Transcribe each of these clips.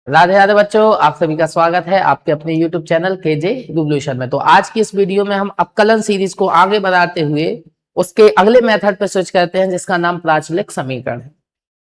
राधे राधे बच्चों, आप सभी का स्वागत है आपके अपने YouTube चैनल केजे रिवोल्यूशन में। तो आज की इस वीडियो में हम अपकलन सीरीज को आगे बढ़ाते हुए उसके अगले मेथड पर स्विच करते हैं जिसका नाम प्राचलिक समीकरण है।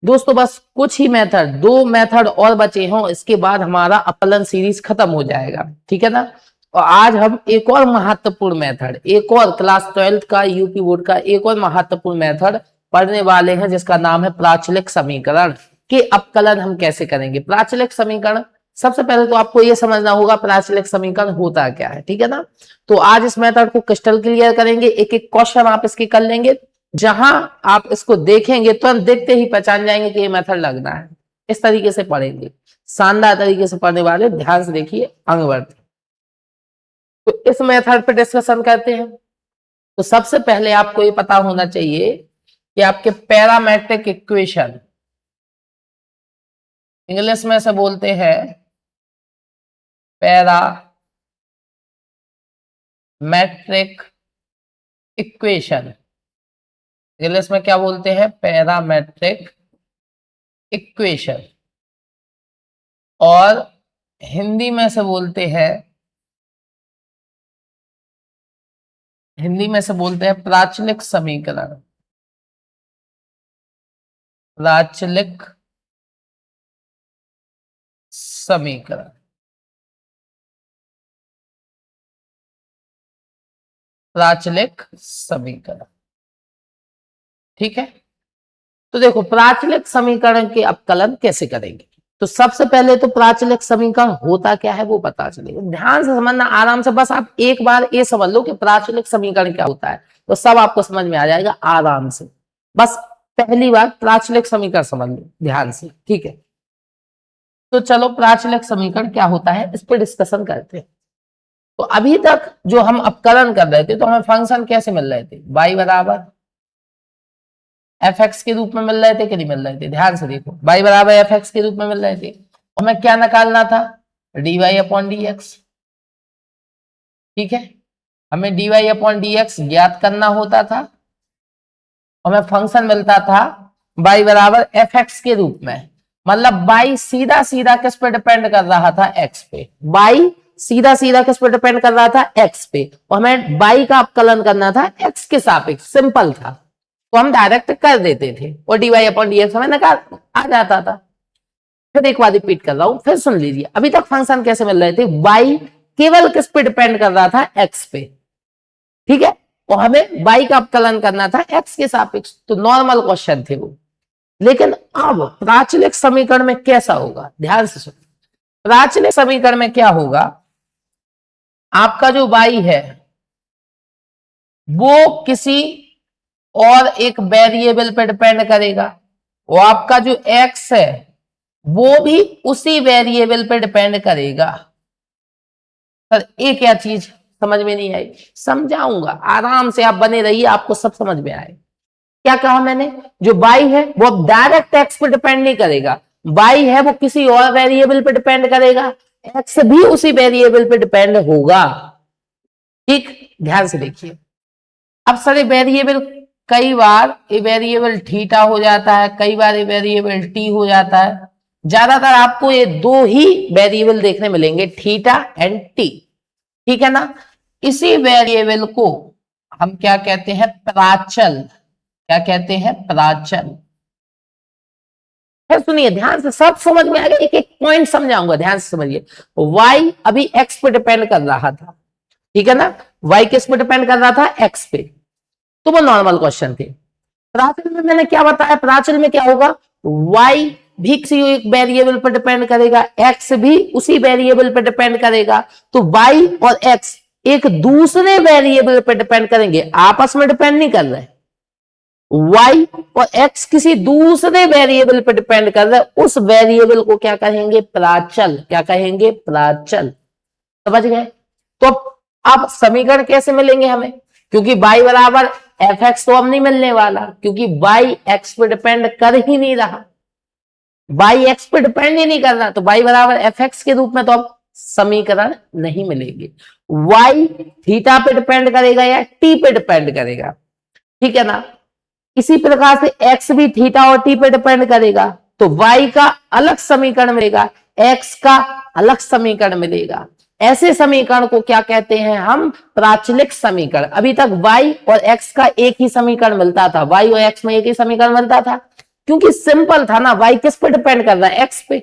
दोस्तों बस कुछ ही मेथड, 2 मेथड और बचे हों, इसके बाद हमारा अपकलन सीरीज खत्म हो जाएगा, ठीक है ना। और आज हम एक और महत्वपूर्ण मेथड, एक और क्लास 12th का यूपी बोर्ड का एक और महत्वपूर्ण मेथड पढ़ने वाले हैं जिसका नाम है प्राचलिक समीकरण के अपकलन हम कैसे करेंगे। प्राचलिक समीकरण, सबसे पहले तो आपको यह समझना होगा प्राचलिक समीकरण होता क्या है, ठीक है ना। तो आज इस मेथड को क्रिस्टल क्लियर करेंगे, एक एक क्वेश्चन आप इसके कर लेंगे, जहां आप इसको देखेंगे तुरंत देखते ही पहचान जाएंगे कि ये मेथड लगना है। इस तरीके से पढ़ेंगे, शानदार तरीके से पढ़ने वाले, ध्यान से देखिए, आगे बढ़ते। तो इस मेथड पे डिस्कशन करते हैं। तो सबसे पहले आपको ये पता होना चाहिए कि आपके पैरामेट्रिक इक्वेशन, इंग्लिश में से बोलते हैं पैरामेट्रिक इक्वेशन, इंग्लिश में क्या बोलते हैं, पैरामेट्रिक इक्वेशन, और हिंदी में से बोलते हैं, प्राचलिक समीकरण, प्राचलिक समीकरण, प्राचलिक समीकरण, ठीक है। तो देखो प्राचलिक समीकरण के अपकलन कैसे करेंगे। तो सबसे पहले तो प्राचलिक समीकरण होता क्या है वो पता चलेगा, ध्यान से समझना, आराम से। बस आप एक बार ये समझ लो कि प्राचलिक समीकरण क्या होता है, तो सब आपको समझ में आ जाएगा आराम से। बस पहली बार प्राचलिक समीकरण समझ लो ध्यान से, ठीक है। तो चलो प्राचलिक समीकरण क्या होता है इस पर डिस्कशन करते हैं। तो अभी तक जो हम अपकलन कर रहे थे, तो हमें फंक्शन कैसे मिल रहे थे, y बराबर fx के रूप में मिल रहे थे कि नहीं मिल रहे थे, ध्यान से देखो, y बराबर fx के रूप में मिल रहे थे। हमें क्या निकालना था, dy अपॉन dx, ठीक है। हमें dy अपॉन dx ज्ञात करना होता था, हमें फंक्शन मिलता था y बराबर fx के रूप में। मतलब y सीधा सीधा किस पे डिपेंड कर रहा था, x पे। y सीधा सीधा किस पे डिपेंड कर रहा था, x पे। और हमें y का अपकलन करना था x के सापेक्ष, सिंपल था, तो हम डायरेक्ट कर देते थे और dy अपॉन dx हमें निकाल आ जाता था। फिर एक बार रिपीट कर रहा हूं, फिर सुन लीजिए। अभी तक फंक्शन कैसे मिल रहे थे, y केवल किस पे डिपेंड कर रहा था, x पे, ठीक है। और हमें y का अपकलन करना था x के सापेक्ष, तो नॉर्मल क्वेश्चन थे वो। लेकिन अब प्राचलिक समीकरण में कैसा होगा, ध्यान से सुनो। प्राचलिक समीकरण में क्या होगा, आपका जो y है वो किसी और एक वेरिएबल पर डिपेंड करेगा, और आपका जो x है वो भी उसी वेरिएबल पर डिपेंड करेगा। सर ये क्या चीज समझ में नहीं आई, समझाऊंगा, आराम से आप बने रहिए, आपको सब समझ में आए। क्या कहा मैंने, जो y है वो डायरेक्ट x पर डिपेंड नहीं करेगा, y है वो किसी और वेरिएबल पर डिपेंड करेगा, x भी उसी वेरिएबल पर डिपेंड होगा, ठीक। ध्यान से देखिए। अब सर वेरिएबल, कई बार ये वेरिएबल थीटा हो जाता है, कई बार ये वेरिएबल टी हो जाता है। ज्यादातर आपको ये दो ही वेरिएबल देखने मिलेंगे, थीटा एंड टी, ठीक है ना। इसी वेरिएबल को हम क्या कहते हैं, प्राचल, क्या कहते हैं, प्राचल। फिर सुनिए ध्यान से, सब समझ में आ गया, एक एक पॉइंट समझाऊंगा, ध्यान से समझिए। y अभी x पे डिपेंड कर रहा था, ठीक है ना, y किस पे डिपेंड कर रहा था, x पे, तो वो नॉर्मल क्वेश्चन थे। प्राचल में मैंने क्या बताया, प्राचल में क्या होगा, y भी किसी एक वेरिएबल पर डिपेंड करेगा, x भी उसी वेरिएबल पर डिपेंड करेगा, तो y और x एक दूसरे वेरिएबल पर डिपेंड करेंगे, आपस में डिपेंड नहीं कर रहे। y और x किसी दूसरे वेरिएबल पर डिपेंड कर रहे हैं, उस वेरिएबल को क्या कहेंगे, प्राचल, क्या कहेंगे, प्राचल। समझ गए। तो अब समीकरण कैसे मिलेंगे हमें, क्योंकि y बराबर fx तो अब नहीं मिलने वाला, क्योंकि y x पे डिपेंड कर ही नहीं रहा, y x पे डिपेंड ही नहीं कर रहा, तो y बराबर fx के रूप में तो अब समीकरण नहीं मिलेंगे। y थीटा पे डिपेंड करेगा या t पे डिपेंड करेगा, ठीक है ना। इसी प्रकार से x भी थीटा और t पे डिपेंड करेगा, तो y का अलग समीकरण मिलेगा, x का अलग समीकरण मिलेगा। ऐसे समीकरण को क्या कहते हैं हम? प्राचलिक समीकरण। अभी तक y और x का एक ही समीकरण मिलता था, y और x में एक ही समीकरण मिलता था, क्योंकि सिंपल था ना, y किस पे डिपेंड कर रहा है? x पे,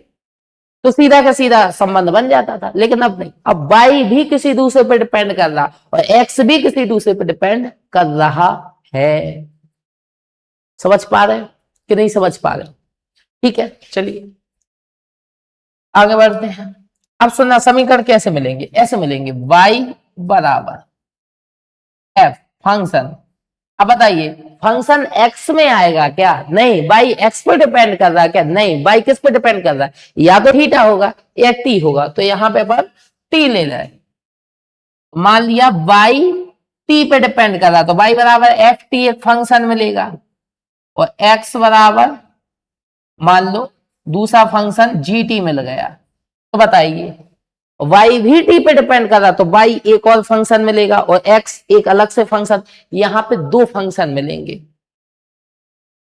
तो सीधा का सीधा संबंध बन जाता था। लेकिन अब नहीं, अब y भी किसी दूसरे पे डिपेंड कर रहा और x भी किसी दूसरे पे डिपेंड कर रहा है। समझ पा रहे हैं कि नहीं समझ पा रहे? ठीक है, चलिए आगे बढ़ते हैं। अब सुनना, समीकरण कैसे मिलेंगे? ऐसे मिलेंगे, y बराबर f फंक्शन। अब बताइए, फंक्शन x में आएगा क्या? नहीं। y x पे डिपेंड कर रहा है क्या? नहीं। y किस पे डिपेंड कर रहा है? या तो थीटा होगा या t होगा, तो यहां पे अपन t ले रहे। मान लिया y t पे डिपेंड कर रहा, तो y बराबर एफ टी एक फंक्शन मिलेगा, और x बराबर मान लो दूसरा फंक्शन जी टी मिल गया। तो बताइए, y भी t पे डिपेंड कर रहा, तो y एक और फंक्शन मिलेगा और x एक अलग से फंक्शन। यहां पे दो फंक्शन मिलेंगे।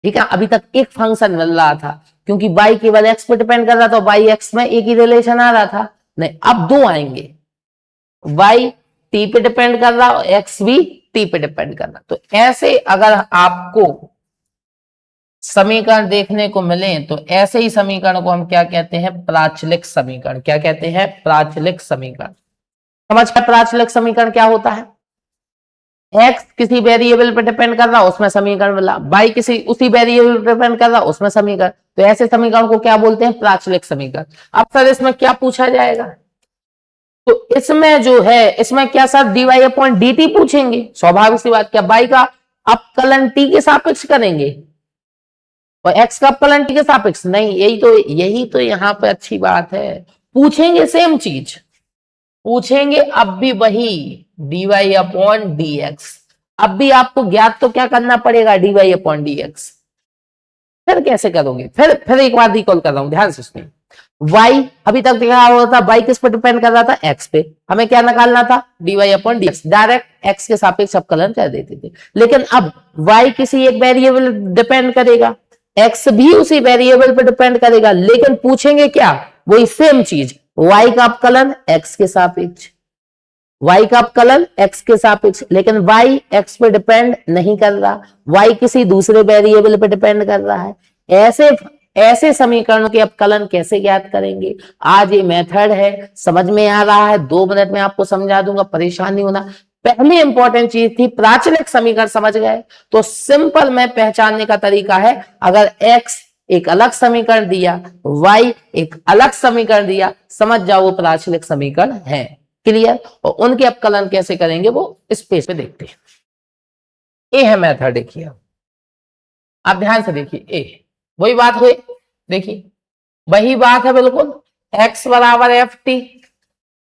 ठीक है, अभी तक एक फंक्शन मिल रहा था, क्योंकि y केवल x पे डिपेंड कर रहा था, y x में एक ही रिलेशन आ रहा था। नहीं, अब दो आएंगे, y t पे डिपेंड कर रहा और x भी t पे डिपेंड कर रहा। तो ऐसे अगर आपको समीकरण देखने को मिले, तो ऐसे ही समीकरण को हम क्या कहते हैं? प्राचलिक समीकरण। क्या कहते हैं? प्राचलिक समीकरण। समझ पाए प्राचलिक समीकरण क्या होता है? x किसी वेरिएबल पर डिपेंड कर रहा, उसमें समीकरण मिला, y किसी उसी वेरिएबल पर डिपेंड कर रहा, उसमें समीकरण। तो ऐसे समीकरण को क्या बोलते हैं? प्राचलिक समीकरण। अब सर इसमें क्या पूछा जाएगा? तो इसमें जो है, इसमें क्या सर dy अपॉन dt पूछेंगे? स्वाभाविक सी बात। क्या y का अपकलन t के सापेक्ष करेंगे और x का अपकलन t के सापेक्ष? नहीं। यही तो यहां पे अच्छी बात है, पूछेंगे सेम चीज, पूछेंगे अब भी वही dy अपॉन dx। अब भी आपको ज्ञात तो क्या करना पड़ेगा? dy upon dx। फिर कैसे करोगे? फिर एक बार रिकॉल कर रहा हूं, ध्यान से सुनिए। y अभी तक देखा होता, y किस पर डिपेंड कर रहा था? x पे। हमें क्या निकालना था? dy upon dx। Direct x के सापेक्ष अपकलन कर देते थे। लेकिन अब y किसी एक वेरिएबल डिपेंड करेगा, x भी उसी वेरिएबल पर डिपेंड करेगा, लेकिन पूछेंगे क्या? वही सेम चीज, y का अपकलन x के सापेक्ष, y का अपकलन x के सापेक्ष। लेकिन y x पे डिपेंड नहीं कर रहा, y किसी दूसरे वेरिएबल पे डिपेंड कर रहा है। ऐसे समीकरणों के अपकलन कैसे ज्ञात करेंगे? आज ये मेथड है, समझ में आ रहा है, 2 मिनट में आपको समझा दूंगा, परेशान नहीं होना। पहली इंपॉर्टेंट चीज थी प्राचलिक समीकरण, समझ गए? तो सिंपल में पहचानने का तरीका है, अगर x एक अलग समीकरण दिया, y एक अलग समीकरण दिया, समझ जाओ वो प्राचलिक समीकरण है। क्लियर? और उनके अपकलन कैसे करेंगे वो इस पेज पे देखते हैं। ए है मेथड, देखिए आप ध्यान से देखिए। ए वही बात हुई, देखिए वही बात है बिल्कुल। x बराबर एफ टी,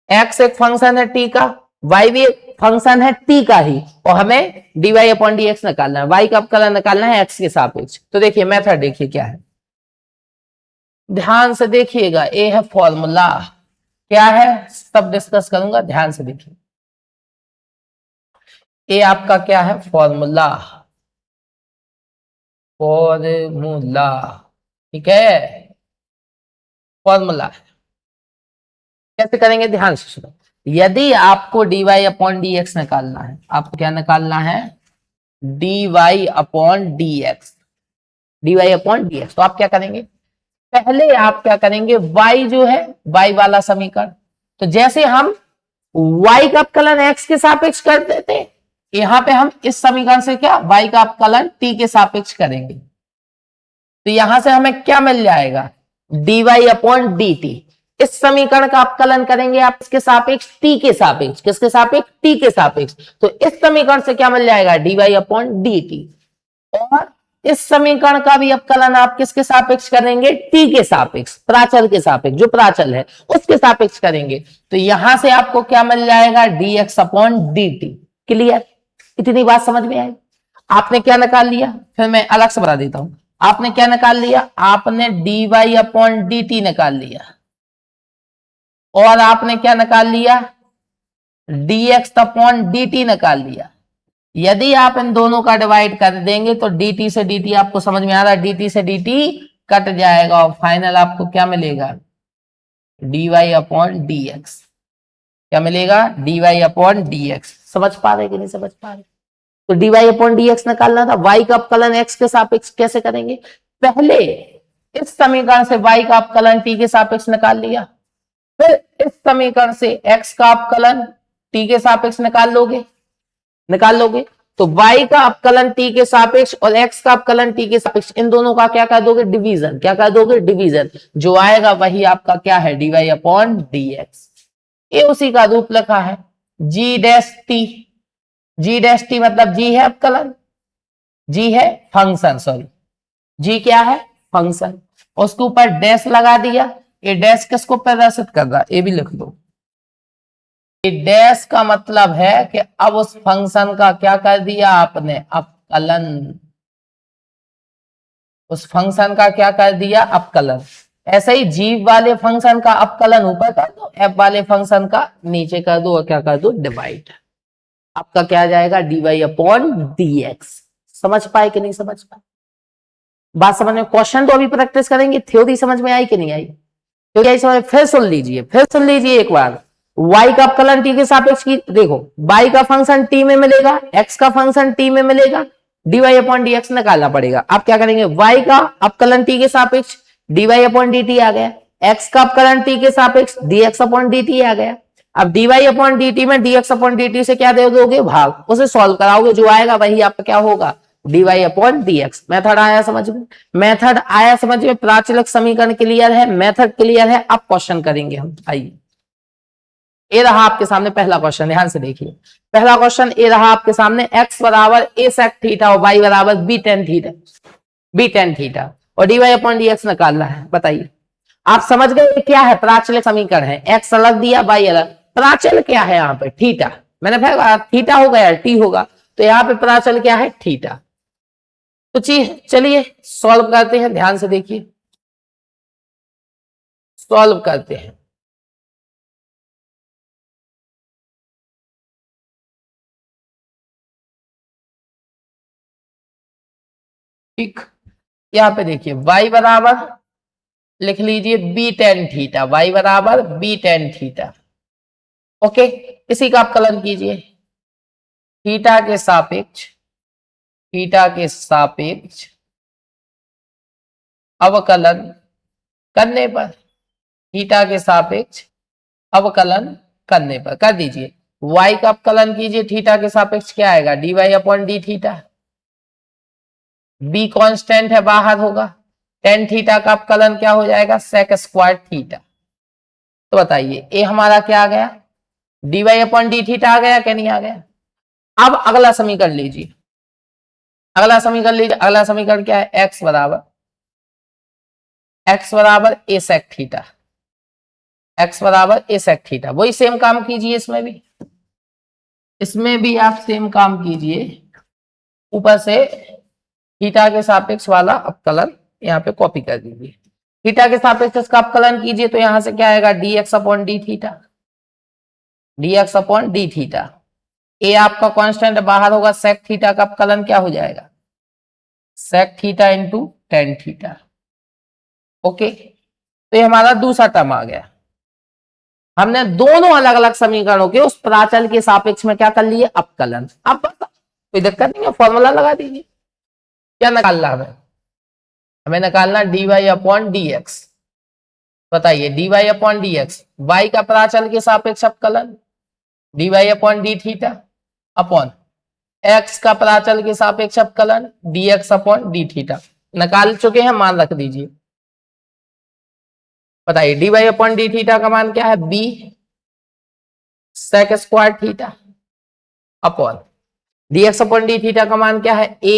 x एक फंक्शन है t का, y भी एक फंक्शन है t का ही, और हमें dy अपॉन dx निकालना है, y का अपकलन निकालना है x के सापेक्ष। तो देखिए मेथड देखिए क्या है, ध्यान से देखिएगा। ए है फॉर्मूला, क्या है सब डिस्कस करूंगा, ध्यान से देखिए। ए आपका क्या है? फॉर्मूला, फॉर्मूला, ठीक है, फॉर्मूला। कैसे करेंगे? ध्यान से सुनो। यदि आपको dy अपॉन dx निकालना है, आपको क्या निकालना है? dy upon dx, dy upon dx। तो आप क्या करेंगे? पहले आप क्या करेंगे? y जो है, y वाला समीकरण, तो जैसे हम y का अपकलन x के सापेक्ष करते थे, यहां पे हम इस समीकरण से क्या y का अपकलन t के सापेक्ष करेंगे। तो यहां से हमें क्या मिल जाएगा? dy upon dt। इस समीकरण का अपकलन करेंगे आप इसके सापेक्ष t के सापेक्ष। किसके सापेक्ष? t के सापेक्ष। तो इस समीकरण से क्या मिल जाएगा? dy upon dt। और इस समीकरण का भी अपकलन आप किसके सापेक्ष करेंगे? t के सापेक्ष, प्राचल के सापेक्ष, जो प्राचल है उसके सापेक्ष करेंगे। तो यहां से आपको क्या मिल जाएगा? dx upon dt। क्लियर? इतनी बात समझ में आई? आपने क्या निकाल लिया? फिर मैं अलग से बता देता हूं। आपने क्या निकाल लिया? आपने dy अपॉन dt निकाल लिया, और आपने क्या निकाल लिया? dx अपॉन dt निकाल लिया। यदि आप इन दोनों का डिवाइड कर देंगे तो dt से dt आपको समझ में आ रहा है, dt से dt कट जाएगा, और फाइनल आपको क्या मिलेगा? D y upon d x. क्या मिलेगा? D y upon d x. समझ पा रहे कि नहीं समझ पा रहे? तो d y upon d x निकालना था। वाई का अपकलन एक्स के सापेक्ष कैसे करेंगे? पहले इस समीकरण से वाई का अपकलन टी के सापेक्ष निकाल लिया, फिर इस समीकरण से एक्स का अपकलन टी के सापेक्ष निकाल लोगे तो y का अपकलन t के सापेक्ष और x का अपकलन t के सापेक्ष, इन दोनों का क्या कर दोगे? डिवीजन। क्या कर दोगे? डिवीजन। जो आएगा वही आपका क्या है? D y upon d x. ये उसी का रूप लिखा है g dash t. g dash t मतलब g है अपकलन, g है फंक्शन, सॉरी g क्या है? फंक्शन। उसके ऊपर डैश लगा दिया। ये डैश किसको प्रदर्शित कर रहा है? ये भी लिख दो। डैश का मतलब है कि अब उस फंक्शन का क्या कर दिया आपने? अपकलन। उस फंक्शन का क्या कर दिया? अपकलन। ऐसे ही जी वाले फंक्शन का अपकलन ऊपर कर दो, एफ वाले फंक्शन का नीचे कर दो और क्या कर दो? डिवाइड। आपका क्या आ जाएगा? D y upon d x. समझ पाए कि नहीं समझ पाए? बात समझ में? क्वेश्चन तो अभी प्रैक्टिस करेंगे, थ्योरी समझ में आई कि नहीं आई? थ्योरी समझ? फिर सुन लीजिए एक बार। y का अपकलन t के सापेक्ष की, देखो y का फंक्शन t में मिलेगा, x का फंक्शन t में मिलेगा, dy अपॉन डी एक्स निकालना पड़ेगा। आप क्या करेंगे? y का अपकलन t के सापेक्ष dy अपॉन डी टी आ गया, x का अपकलन t के सापेक्ष dx अपॉन डी टी आ गया। अब dy अपॉन डी टी में dx अपॉन डी टी से क्या दे दोगे? भाग। उसे सॉल्व कराओगे, जो आएगा वही आपका क्या होगा? dy upon d x. Method आया समझ में? मेथड आया समझ में? प्राचलिक समीकरण क्लियर है, मेथड क्लियर है। अब क्वेश्चन करेंगे हम। आइए, ये रहा आपके सामने पहला क्वेश्चन, ध्यान से देखिए। पहला क्वेश्चन ये रहा आपके सामने, x बराबर a sec थीटा और y बराबर b tan थीटा और dy अपॉन dx निकालना है। बताइए, आप समझ गए क्या है? प्राचलिक समीकरण है। x अलग दिया, y अलग। प्राचल क्या है यहाँ पे? थीटा। मैंने कहा थीटा होगा या टी होगा, तो यहाँ पे प्राचल क्या है? थीटा। तो चलिए सॉल्व करते हैं, ध्यान से देखिए, सॉल्व करते हैं। ठीक, यहां पे देखिए y बराबर लिख लीजिए b tan थीटा, y बराबर b tan थीटा। ओके, इसी का अपकलन कीजिए थीटा के सापेक्ष अवकलन करने पर, थीटा के सापेक्ष अवकलन करने पर कर दीजिए। y का अपकलन कीजिए थीटा के सापेक्ष, क्या आएगा? dy upon d theta. b constant है, बाहर होगा। tan थीटा का अपकलन क्या हो जाएगा? sec square theta. तो बताइए ये हमारा क्या आ गया? dy अपॉन डी थीटा आ गया क्या नहीं आ गया? अब अगला समीकरण लीजिए, अगला समीकरण क्या है? x बराबर a sec थीटा, x बराबर a sec थीटा। वही सेम काम कीजिए इसमें भी आप सेम काम कीजिए। ऊपर से थीटा के सापेक्ष वाला अपकलन यहाँ पे कॉपी कर दीजिए। थीटा के सापेक्ष इसका अपकलन कीजिए तो यहां से क्या आएगा? dx upon d theta. ए आपका कांस्टेंट बाहर होगा, सेक थीटा का अपकलन क्या हो जाएगा? Sec theta into tan theta. Okay, तो ये हमारा दूसरा टर्म आ गया। हमने दोनों अलग अलग समीकरणों के उस प्राचल के सापेक्ष में क्या कर लिए? अपकलन। अब कोई दिक्कत नहीं है, फॉर्मूला लगा दीजिए। क्या निकालना हमें निकालना dy अपॉन डी एक्स। बताइए dy upon d x, y का प्राचल के सापेक्ष अपकलन dy upon d theta upon x का प्राचल के सापेक्ष अपकलन dx अपॉन डी थीटा। निकाल चुके हैं, मान रख दीजिए। बताइए dy अपॉन डी थीटा का मान क्या है? b sec square theta upon dx upon d theta का मान क्या है? a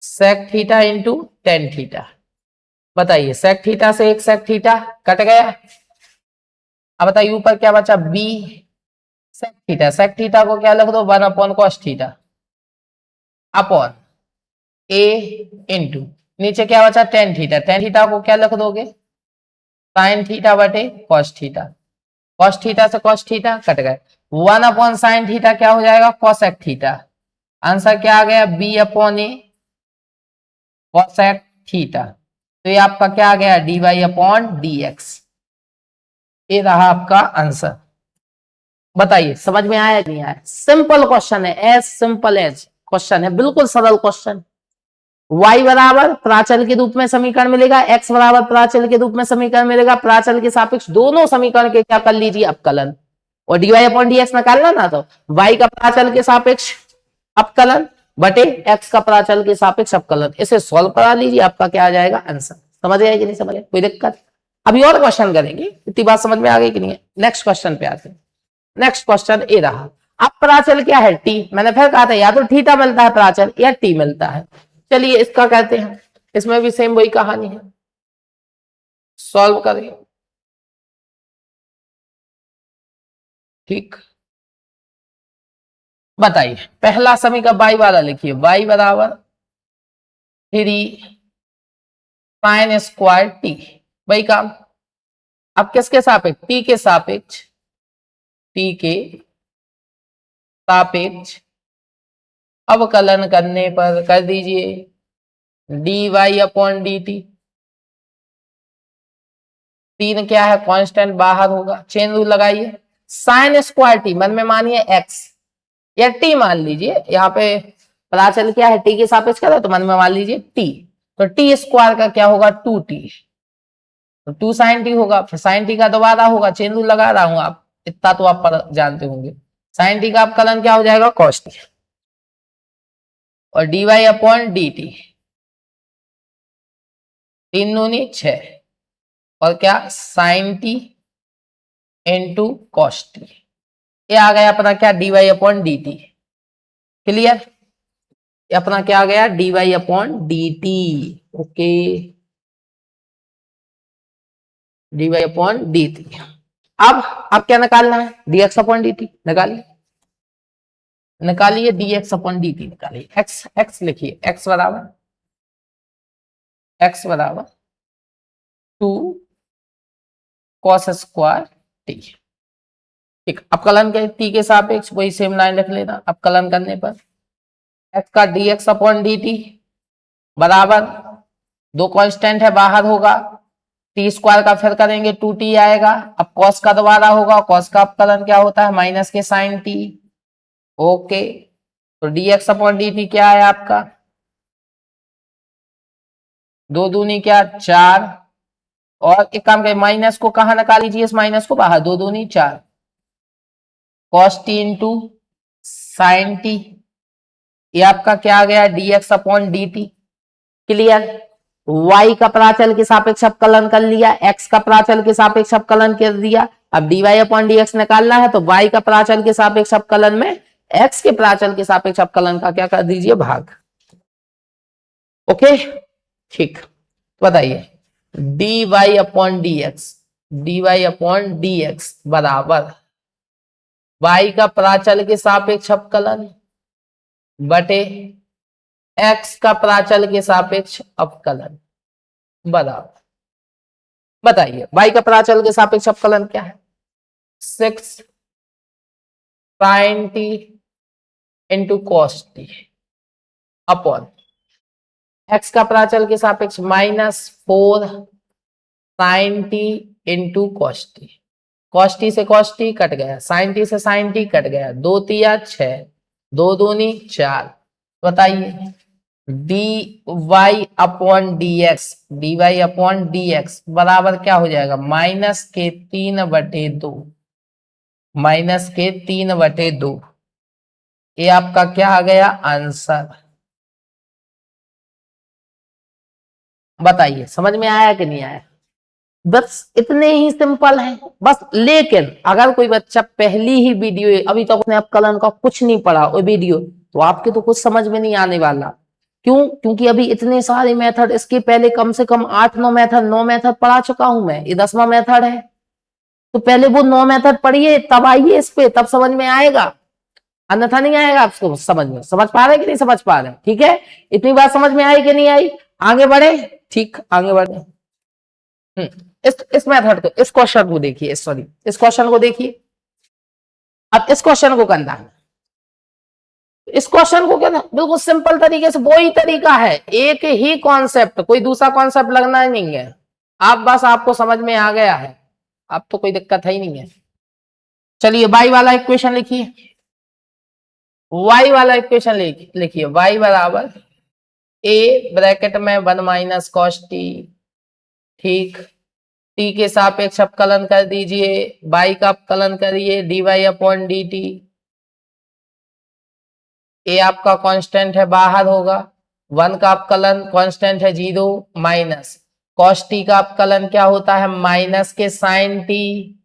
sec theta into tan theta. बताइए sec थीटा से एक sec थीटा कट गया। अब बताइए ऊपर क्या बचा? b sec थीटा को क्या लिख दो? 1 upon cos theta upon a into नीचे क्या बचा? टेन थीटा को क्या लिख दोगे? sin थीटा बटे cos थीटा से cos थीटा कट गए। 1 अपॉन sin थीटा क्या हो जाएगा? cosec theta. आंसर क्या आ गया? b upon a cosec theta. तो ये आपका क्या आ गया? dy upon dx। ये रहा आपका आंसर। बताइए समझ में आया कि नहीं आया? सिंपल क्वेश्चन है, एज सिंपल एज क्वेश्चन है, बिल्कुल सरल क्वेश्चन। y बराबर प्राचल के रूप में समीकरण मिलेगा, x बराबर प्राचल के रूप में समीकरण मिलेगा, प्राचल के सापेक्ष दोनों समीकरण के क्या कर लीजिए अवकलन, और dy अपॉन dx निकालना ना, तो y का प्राचल के सापेक्ष अवकलन बटे x का प्राचल के सापेक्ष अवकलन, इसे सॉल्व करा लीजिए, आपका क्या आ जाएगा आंसर। समझ आएगी नहीं समझ, कोई दिक्कत? अभी और क्वेश्चन करेंगे, इतनी बात समझ में आ गई कि नहीं? नेक्स्ट क्वेश्चन पे आते हैं। नेक्स्ट क्वेश्चन ए रहा। अब प्राचल क्या है? टी। मैंने फिर कहा था या तो थीटा मिलता है प्राचल या टी मिलता है। चलिए इसका कहते हैं, इसमें भी सेम वही कहानी है, सॉल्व करें। ठीक, बताइए पहला समीकरण y वाला लिखिए, y बराबर 3 sin स्क्वायर टी, वही काम। अब किसके सापेक्ष? टी के सापेक्ष, टी के सापेक्ष अवकलन करने पर कर दीजिए dy अपॉन डी टी। तीन क्या है? कांस्टेंट बाहर होगा, चेन रूल लगाइए। साइन स्क्वायर टी मन में मानिए x या टी मान लीजिए, यहाँ पे प्राचल क्या है? टी के सापेक्ष कर, तो मन में मान लीजिए टी, तो टी स्क्वायर का क्या होगा? 2t, तो 2 साइन टी होगा, फिर साइन टी का दोबारा होगा, चेन रूल लगा रहा हूं, आप इतना तो आप पर जानते होंगे। साइन टी का अवकलन क्या हो जाएगा? कॉस टी, और dy अपॉन डी टी, 3 दूनी 6, और क्या? Sine t into cos t, ये आ गया अपना क्या? dy upon d t. Clear? ये अपना क्या आ गया? dy upon d t. Okay, dy upon d t. अब क्या निकालना है? dx अपॉन डी टी निकालिए, निकालिए dx अपॉन डी टी निकालिए। x लिखिए, x बराबर 2 cos स्क्वायर टी। ठीक, अवकलन के टी के सापेक्ष वही सेम लाइन रख लेना, अवकलन करने पर x का dx अपॉन डी टी बराबर, दो कांस्टेंट है बाहर होगा, टी स्क्वायर का फिर करेंगे 2t आएगा, अब cos का दोबारा होगा, cos का अवकलन क्या होता है? माइनस के साइन टी। ओके, तो dx अपॉन डी टी क्या है आपका? 2 दूनी क्या? 4, और एक काम करें, माइनस को कहां निकाल लीजिए? इस माइनस को बाहर, 2 दूनी 4, cos T into sine T, ये आपका क्या आ गया? dx upon d t. Clear? y का प्राचल के सापेक्ष अवकलन कर लिया, x का प्राचल के सापेक्ष अवकलन कर दिया, अब dy अपॉन dx निकालना है, तो y का प्राचल के सापेक्ष अवकलन में x के प्राचल के सापेक्ष अवकलन का क्या कर दीजिए? भाग। ओके, ठीक, बताइए dy अपॉन डी एक्स बराबर y का प्राचल के सापेक्ष अवकलन बटे x का प्राचल के सापेक्ष अवकलन बराबर, बताइए y का प्राचल के सापेक्ष अवकलन क्या है? 6 sin t into cos T upon x का प्राचल के सापेक्ष -4 sin t into cos T. Cos T से कॉस टी कट गया, साइन टी से साइन टी कट गया, 2 तिया 6, 2 दूनी 4। बताइए dy अपॉन डी एक्स बराबर क्या हो जाएगा? -3/2, ये आपका क्या आ गया? आंसर। बताइए समझ में आया कि नहीं आया? बस इतने ही सिंपल है बस। लेकिन अगर कोई बच्चा पहली ही वीडियो अभी तक उसने अवकलन का कुछ नहीं पढ़ा वो वीडियो, तो आपके तो कुछ समझ में नहीं आने वाला। क्यों? क्योंकि अभी इतने सारे मेथड, इसके पहले कम से कम 8-9 मेथड पढ़ा चुका हूं मैं, ये 10वां मेथड है। तो पहले वो 9 मेथड पढ़िए, तब आइए इस पे, तब समझ में आएगा, अन्यथा नहीं आएगा आपको समझ में। समझ पा रहे कि नहीं समझ पा रहे? ठीक है, इतनी बात समझ में आई कि नहीं आई? आगे बढ़े? ठीक, आगे बढ़े। इस मेथड को, इस क्वेश्चन को देखिए, सॉरी इस क्वेश्चन को देखिए। अब इस क्वेश्चन को करना है, इस क्वेश्चन को क्या ना बिल्कुल सिंपल तरीके से, वही तरीका है, एक ही कॉन्सेप्ट, कोई दूसरा कॉन्सेप्ट लगना नहीं है। आप बस, आपको समझ में आ गया है, अब तो कोई दिक्कत है ही नहीं है। चलिए y वाला इक्वेशन लिखिए, y वाला इक्वेशन लिखिए, y बराबर a ब्रैकेट में 1 माइनस कॉस टी, ठीक, टी के सापेक्ष अवकलन कर दीजिए, y का अवकलन करिए dy अपॉन डी टी। ए आपका कांस्टेंट है, बाहर होगा, 1 का अवकलन कांस्टेंट है 0, माइनस कॉस टी का अवकलन क्या होता है, माइनस के साइन टी,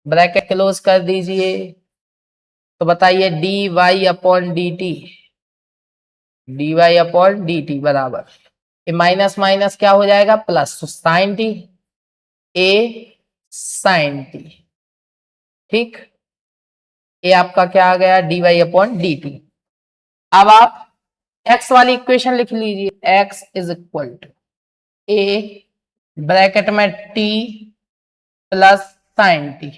ब्रैकेट क्लोज कर दीजिए। तो बताइए d y upon d t, d y upon d t बराबर, ये माइनस माइनस क्या हो जाएगा, प्लस, तो sine t, a sine t, ठीक, ये आपका क्या आ गया, d y upon d t. अब आप x वाली इक्वेशन लिख लीजिए, x is equal to a bracket में t plus sine t,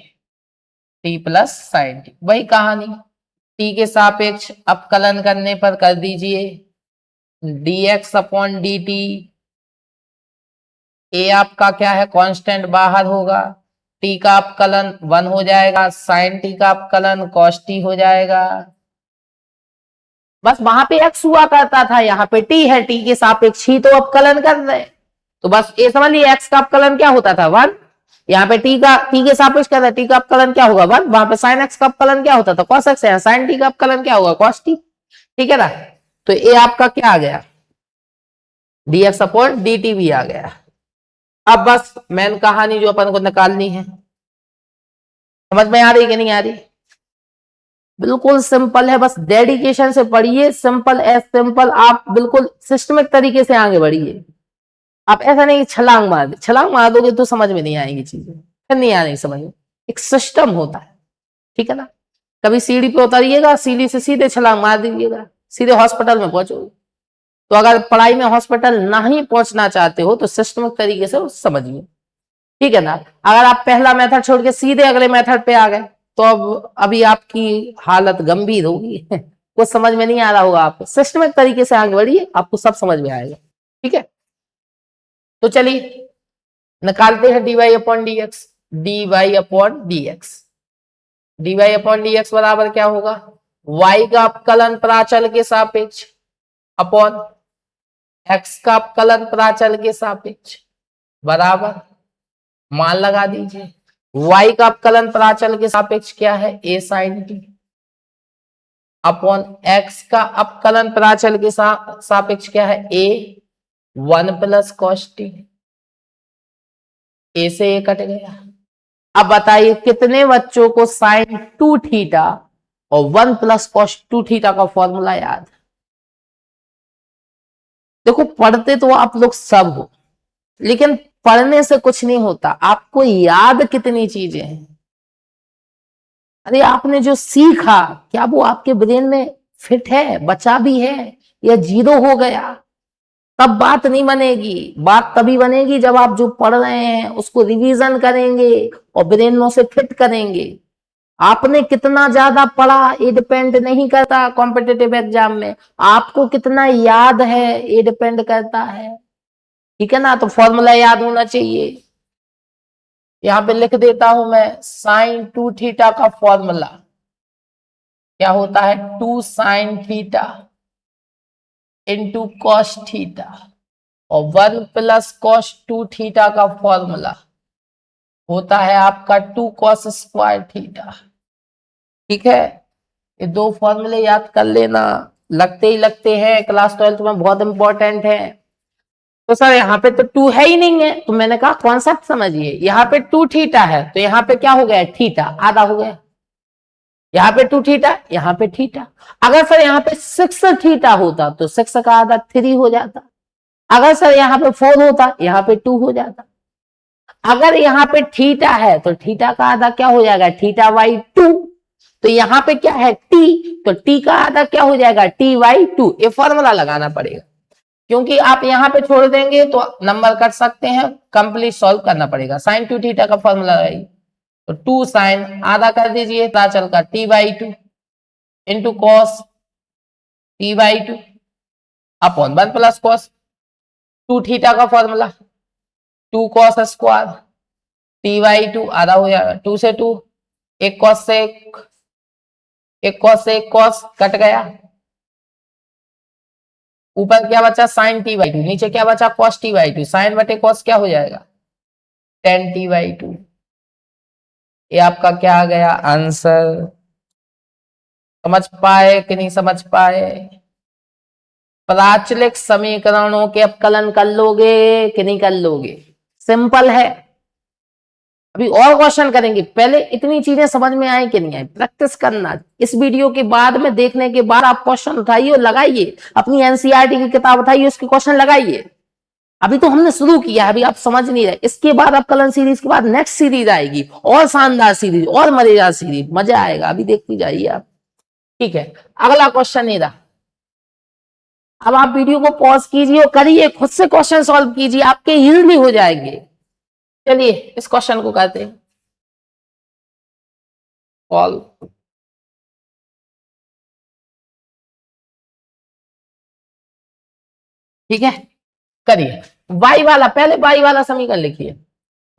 t plus sine t, वही कहानी, t के सापेक्ष अवकलन करने पर कर दीजिए dx अपॉन डी टी। ए आपका क्या है, कांस्टेंट बाहर होगा, t का अवकलन 1 हो जाएगा, साइन टी का अवकलन cos t हो जाएगा। बस वहां पे x हुआ करता था, यहाँ पे t है, t के सापेक्ष ही तो अवकलन कर रहे, तो बस ये समझ लिया x का अवकलन क्या होता था 1, यहाँ पे t के सापेक्ष क्या था, t का अवकलन क्या होगा 1, वहां पे sin x का अवकलन क्या होता था cos x, है sin t का अवकलन क्या होगा cos t, ठीक है ना। तो ये आपका क्या आ गया, dx अपॉन dt भी आ गया। अब बस मेन कहानी जो अपन को निकालनी है, समझ में आ रही कि नहीं आ रही, बिल्कुल सिंपल है, बस डेडिकेशन से पढ़िए, सिंपल एज सिंपल, आप बिल्कुल सिस्टमिक तरीके से आगे बढ़िए। आप ऐसा नहीं छलांग मार दोगे तो समझ में नहीं आएगी चीजें, फिर नहीं आएगी समझ में, एक सिस्टम होता है, ठीक है ना। कभी सीढ़ी पे उतरिएगा, सीढ़ी से सीधे छलांग मार दीजिएगा, सीधे हॉस्पिटल में पहुंचोगे। तो अगर पढ़ाई में हॉस्पिटल नहीं पहुंचना चाहते हो तो सिस्टमिक तरीके से समझिए, ठीक है ना। अगर आप पहला मेथड छोड़ के सीधे अगले मेथड पे आ गए तो अब अभी आपकी हालत गंभीर होगी कुछ समझ में नहीं आ रहा होगा आपको, सिस्टमिक तरीके से आगे बढ़िए, आपको सब समझ में आएगा, ठीक है। तो चलिए निकालते हैं dy upon d x, dy upon d x, dy upon d x बराबर क्या होगा, y का अवकलन प्राचल के सापेक्ष अपॉन x का अवकलन प्राचल के सापेक्ष बराबर, मान लगा दीजिए, y का अवकलन प्राचल के सापेक्ष क्या है, a sin t, upon x का अवकलन प्राचल के सापेक्ष क्या है, a 1 plus cos t, a से a कट गया। अब बताइए कितने बच्चों को sin 2 थीटा और 1 प्लस cos 2 थीटा का फॉर्मूला याद है। देखो पढ़ते तो आप लोग सब हो, लेकिन पढ़ने से कुछ नहीं होता, आपको याद कितनी चीजें हैं। अरे आपने जो सीखा क्या वो आपके ब्रेन में फिट है, बचा भी है, या जीरो हो गया, तब बात नहीं बनेगी। बात तभी बनेगी जब आप जो पढ़ रहे हैं उसको रिवीजन करेंगे और ब्रेन में से फिट करेंगे। आपने कितना ज्यादा पढ़ा ये डिपेंड नहीं करता कॉम्पिटिटिव एग्जाम में, आपको कितना याद है ये डिपेंड करता है, ठीक है ना। तो फॉर्मूला याद होना चाहिए, यहां पे लिख देता हूं मैं, साइन 2 थीटा का फॉर्मूला क्या होता है, 2 sine theta into cos theta, और 1 प्लस कॉस 2 थीटा का फॉर्मूला होता है आपका 2 कॉस स्क्वायर थीटा, ठीक है। ये दो फॉर्मूले याद कर लेना, लगते ही लगते हैं, क्लास 12th में बहुत इंपॉर्टेंट है। तो सर यहाँ पे तो 2 है ही नहीं है, तो मैंने कहा कॉन्सेप्ट समझिए, यहाँ पे 2 थीटा है तो यहाँ पे क्या हो गया, थीटा आधा हो गया, यहाँ पे 2 थीटा, यहाँ पे थीटा। अगर सर यहाँ पे 6 थीटा होता तो 6 का आधा 3 हो जाता, अगर सर यहाँ पे 4 होता यहाँ पे 2 हो जाता, अगर यहाँ पे थीटा है तो थीटा का आधा क्या हो जाएगा, थीटा बाई 2, तो यहाँ पे क्या है टी, तो टी का आधा क्या हो जाएगा, टी बाई 2। ये फॉर्मूला लगाना पड़ेगा, क्योंकि आप यहाँ पे छोड़ देंगे तो नंबर कट सकते हैं, कंप्लीट सॉल्व करना पड़ेगा। साइन 2 थीटा का फॉर्मूला लगाइए, तो 2 साइन आधा कर दीजिए प्राचल का t by 2 into cos t by 2 upon 1 plus cos 2 theta का formula 2 cos square t by two आधा हो जाएगा, 2 से 2 एक कॉस से एक कॉस से एक कॉस कट गया, ऊपर क्या बचा साइन टी बाई टू, नीचे क्या बचा cos t by two, sine बटे कॉस क्या हो जाएगा टेन टी बाई टू। ये आपका क्या आ गया आंसर। समझ पाए कि नहीं समझ पाए। प्राचलिक समीकरणों के अपकलन कर लोगे कि नहीं कर लोगे, सिंपल है। अभी और क्वेश्चन करेंगे, पहले इतनी चीजें समझ में आए कि नहीं आए प्रैक्टिस करना। इस वीडियो के बाद में देखने के बाद आप क्वेश्चन उठाइए और लगाइए, अपनी एनसीईआरटी की किताब उठाइए उसके क्वेश्चन लगाइए। अभी तो हमने शुरू किया, अभी आप समझ नहीं रहे। इसके बाद अपकलन सीरीज के बाद नेक्स्ट सीरीज आएगी, और शानदार सीरीज और मजेदार सीरीज, मजा आएगा, अभी देखते जाइए आप। ठीक है, अगला क्वेश्चन ये रहा। अब आप वीडियो को पॉज कीजिए और करिए, खुद से क्वेश्चन सॉल्व कीजिए, आपके इजीली हो जाएंगे। चलिए इस क्वेश्चन को करते हैं सॉल्व। ठीक है, करिए। y वाला, पहले y वाला समीकरण लिखिए।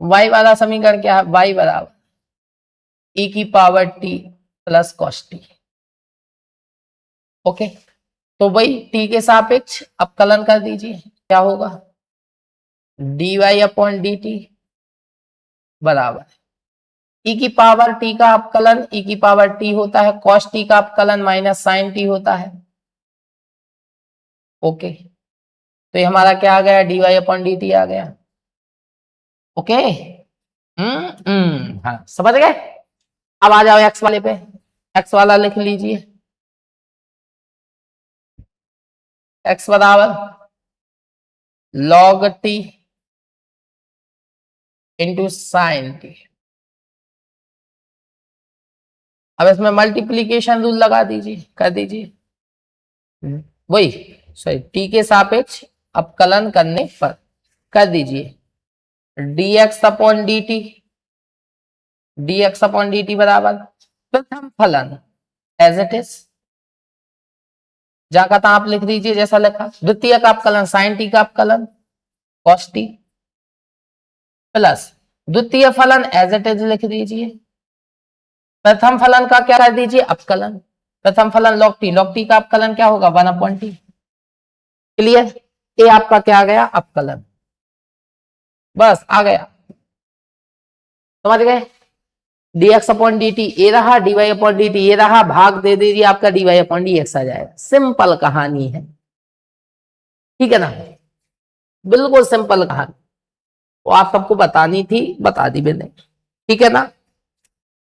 y वाला समीकरण क्या है, y बराबर e की power t plus cos T. Okay, तो भाई t के सापेक्ष अपकलन कर दीजिए, क्या होगा dy अपॉन डी टी बराबर e की पावर t का अपकलन, e की पावर t होता है, कॉस टी का अपकलन माइनस साइन टी होता है। ओके, तो ये हमारा क्या आ गया dy अपॉन डी टी आ गया। ओके, हाँ समझ गए। अब आ जाओ x वाले पे, x वाला लिख लीजिए। x बराबर log t into sine T. अब इसमें मल्टीप्लीकेशन रूल लगा दीजिए, कर दीजिए। वही सॉरी, t के सापेक्ष अपकलन करने पर कर दीजिए dx upon d T, dx upon d t बराबर प्रथम फलन एज इट इज, जाका था आप लिख दीजिए जैसा लिखा, द्वितीय का अपकलन साइन टी का अपकलन कॉस टी प्लस द्वितीय फलन एज इट इज लिख दीजिए, प्रथम फलन का क्या कर दीजिए अपकलन, प्रथम फलन log टी का अपकलन क्या होगा 1 अपॉन टी। क्लियर, ये आपका क्या आ गया अपकलन, बस आ गया, समझ गए। dx अपॉन डी टी ये रहा, dy अपॉन डी टी ये रहा, भाग दे दीजिए, आपका dy अपॉन dx आ जाएगा। सिंपल कहानी है, ठीक है ना, बिल्कुल सिंपल कहानी, वो आप सबको बतानी थी, बता दी मैंने, ठीक है ना।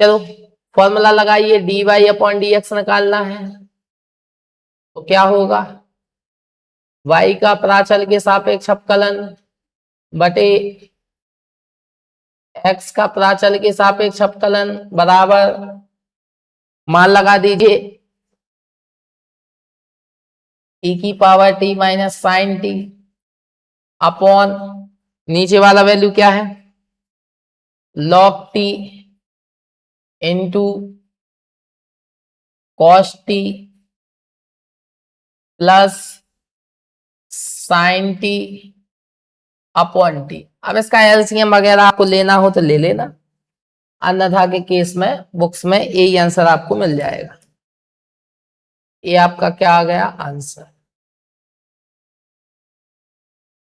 चलो फॉर्मूला लगाइए, dy अपॉन डी एक्स निकालना है, तो क्या होगा y का प्राचल के सापेक्ष अपकलन बटे x का प्राचल के सापेक्ष अपकलन बराबर, मान लगा दीजिए e की power t minus sine t upon नीचे वाला वैल्यू क्या है log t into cos t plus sine t upon t. अब इसका एलसीएम वगैरह आपको लेना हो तो ले लेना, अन्यथा के केस में बुक्स में यही आंसर आपको मिल जाएगा। ये आपका क्या आ गया आंसर।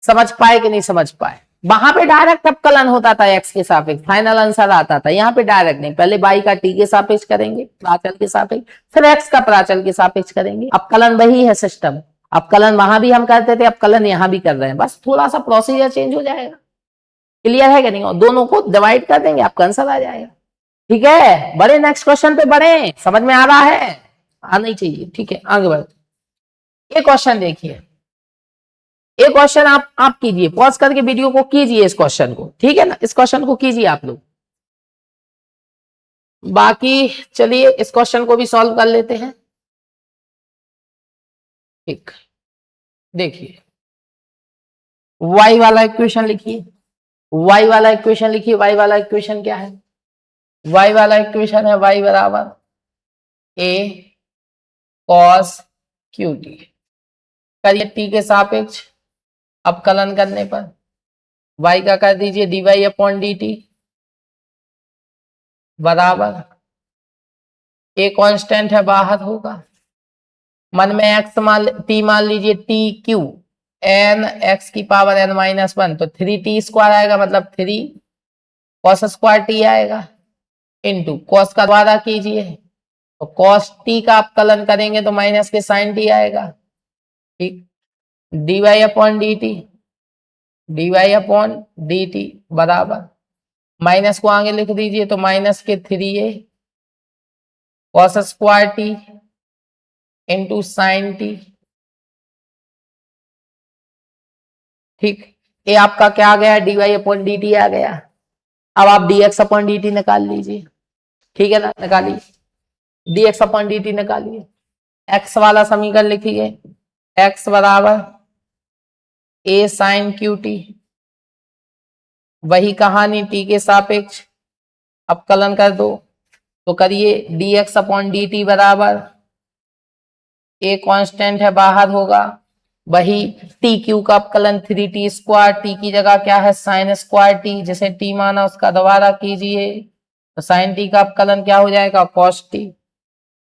समझ पाए कि नहीं समझ पाए। वहां पे डायरेक्ट अपकलन होता था एक्स के सापेक्ष, फाइनल आंसर आता था, यहाँ पे डायरेक्ट नहीं, पहले y का t के सापेक्ष करेंगे प्राचल के सापेक्ष, फिर x का प्राचल के सापेक्ष करेंगे। अपकलन वही है सिस्टम, अपकलन वहां भी हम करते थे, अपकलन यहाँ भी कर रहे हैं, बस थोड़ा सा प्रोसीजर चेंज हो जाएगा। क्लियर है कि नहीं, और दोनों को डिवाइड कर देंगे आपका आंसर आ जाएगा। ठीक है, बड़े नेक्स्ट क्वेश्चन पे बढ़े, समझ में आ रहा है, आना ही चाहिए। ठीक है आगे बढ़ते, ये क्वेश्चन देखिए, एक क्वेश्चन आप कीजिए, पॉज करके वीडियो को कीजिए इस क्वेश्चन को, ठीक है ना, इस क्वेश्चन को कीजिए आप लोग। बाकी चलिए इस क्वेश्चन को भी सॉल्व कर लेते हैं। ठीक, देखिए y वाला इक्वेशन लिखिए, y वाला इक्वेशन लिखिए, y वाला इक्वेशन क्या है, y वाला इक्वेशन है y बराबर a cos qt, करिए t के सापेक्ष अपकलन करने पर y का कर दीजिए dy अपॉन डी टी बराबर ए कांस्टेंट है बाहर होगा, मन में एक्स टी मान लीजिए, टी क्यू एन एक्स की पावर एन माइनस 1, तो 3t² आएगा, मतलब 3 cos स्क्वायर टी आएगा, इंटू कॉस का द्वारा कीजिए, तो कॉस टी का अपकलन करेंगे तो माइनस के साइन टी आएगा, ठीक, dy अपॉन dt बराबर माइनस को आगे लिख दीजिए, तो माइनस के 3a cos square T into sine t, ठीक। ये आपका क्या आ गया, dy अपॉन dt आ गया। अब आप dx अपॉन dt निकाल लीजिए, ठीक है ना, निकालिए, dx अपॉन dt निकालिए, x वाला समीकरण लिखिए, x बराबर a साइन क्यू टी, वही कहानी t के सापेक्ष अपकलन कर दो, तो करिए dx अपॉन dt बराबर a कांस्टेंट है बाहर होगा, वही टी क्यू का अपकलन 3t², टी की जगह क्या है साइन स्क्वायर टी, जिसे टी माना उसका दोबारा कीजिए, तो साइन टी का अपकलन क्या हो जाएगा कॉस टी,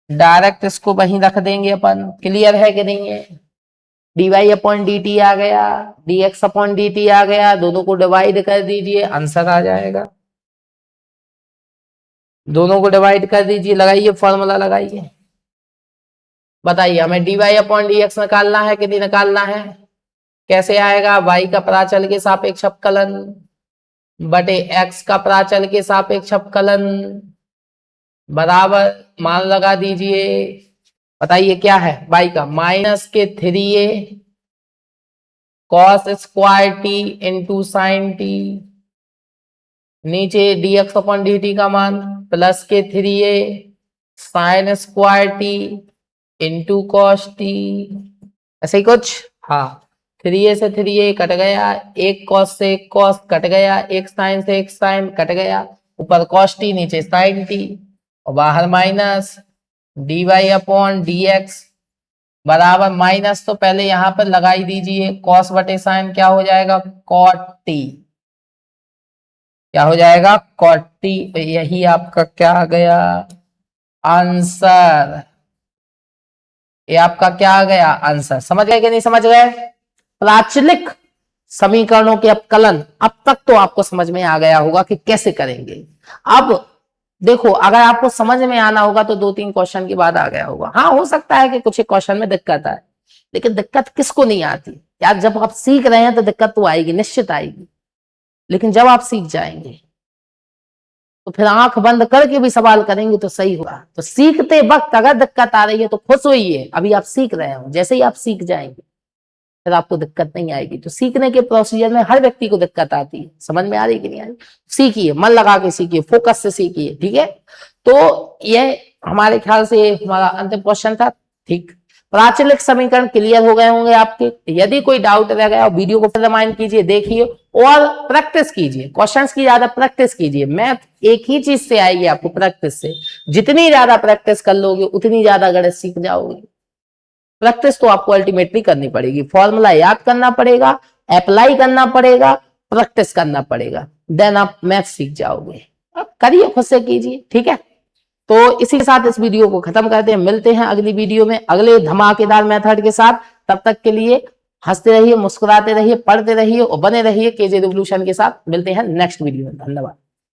डायरेक्ट इसको वहीं रख देंगे अपन, क्लियर है कि नहीं है, dy अपॉन dt आ गया, dx अपॉन dt आ गया, दोनों को डिवाइड कर दीजिए, आंसर आ जाएगा, दोनों को डिवाइड कर दीजिए, लगाइए फॉर्मूला लगाइए, बताइए हमें dy अपॉन dx निकालना है कि नहीं निकालना है, कैसे आएगा, y का प्राचल के सापेक्ष अपकलन बटे x का प्राचल के सापेक्ष अपकलन बराबर मान लगा दीजिए, बताइए क्या है y का, माइनस के 3a cos square T into sine T, नीचे dx अपॉन dt का मान प्लस के 3a sine square T into cos T, ऐसे ही कुछ, हाँ 3a से 3a कट गया, एक कॉस से एक कॉस कट गया, एक साइन से एक साइन कट गया, ऊपर कॉस टी नीचे साइन टी, और बाहर माइनस dy अपॉन dx बराबर माइनस, तो पहले यहां पर लगाई दीजिए, कॉस बटे साइन क्या हो जाएगा कॉट टी, क्या हो जाएगा कॉट टी, यही आपका क्या आ गया आंसर, ये आपका क्या आ गया आंसर, समझ गए कि नहीं समझ गए, प्राचलिक समीकरणों के अपकलन अब तक तो आपको समझ में आ गया होगा कि कैसे करेंगे। अब देखो अगर आपको समझ में आना होगा तो 2-3 क्वेश्चन के बाद आ गया होगा, हाँ हो सकता है कि कुछ एक क्वेश्चन में दिक्कत आए, लेकिन दिक्कत किसको नहीं आती यार, जब आप सीख रहे हैं तो दिक्कत तो आएगी, निश्चित आएगी, लेकिन जब आप सीख जाएंगे तो फिर आंख बंद करके भी सवाल करेंगे तो सही होगा। तो सीखते वक्त अगर दिक्कत आ रही है तो खुश होइए, अभी आप सीख रहे हो, जैसे ही आप सीख जाएंगे फिर आपको दिक्कत नहीं आएगी। तो सीखने के प्रोसीजर में हर व्यक्ति को दिक्कत आती है, समझ में आ रही कि नहीं आ रही, सीखिए, मन लगा के सीखिए, फोकस से सीखिए, ठीक है। तो ये हमारे ख्याल से हमारा अंतिम क्वेश्चन था, ठीक। प्राचलिक समीकरण क्लियर हो गए होंगे आपके, यदि कोई डाउट रह गया वीडियो को फिर रिमाइंड कीजिए, देखिए और प्रैक्टिस कीजिए, क्वेश्चंस की ज्यादा प्रैक्टिस कीजिए, मैथ एक ही चीज से आएगी आपको, प्रैक्टिस से, जितनी ज्यादा प्रैक्टिस कर लोगे उतनी ज्यादा गणित सीख जाओगे। प्रैक्टिस तो आपको अल्टीमेटली करनी पड़ेगी, फॉर्मूला याद करना पड़ेगा, अप्लाई करना पड़ेगा, प्रैक्टिस करना पड़ेगा, देन आप मैथ सीख जाओगे। अब करिए, खुद से कीजिए, ठीक है। तो इसी के साथ इस वीडियो को खत्म करते हैं, मिलते हैं अगली वीडियो में अगले धमाकेदार मेथड के साथ। तब तक के लिए हंसते रहिए, मुस्कुराते रहिए, पढ़ते रहिए और बने रहिए केजे रिवोल्यूशन के साथ। मिलते हैं नेक्स्ट वीडियो में, धन्यवाद।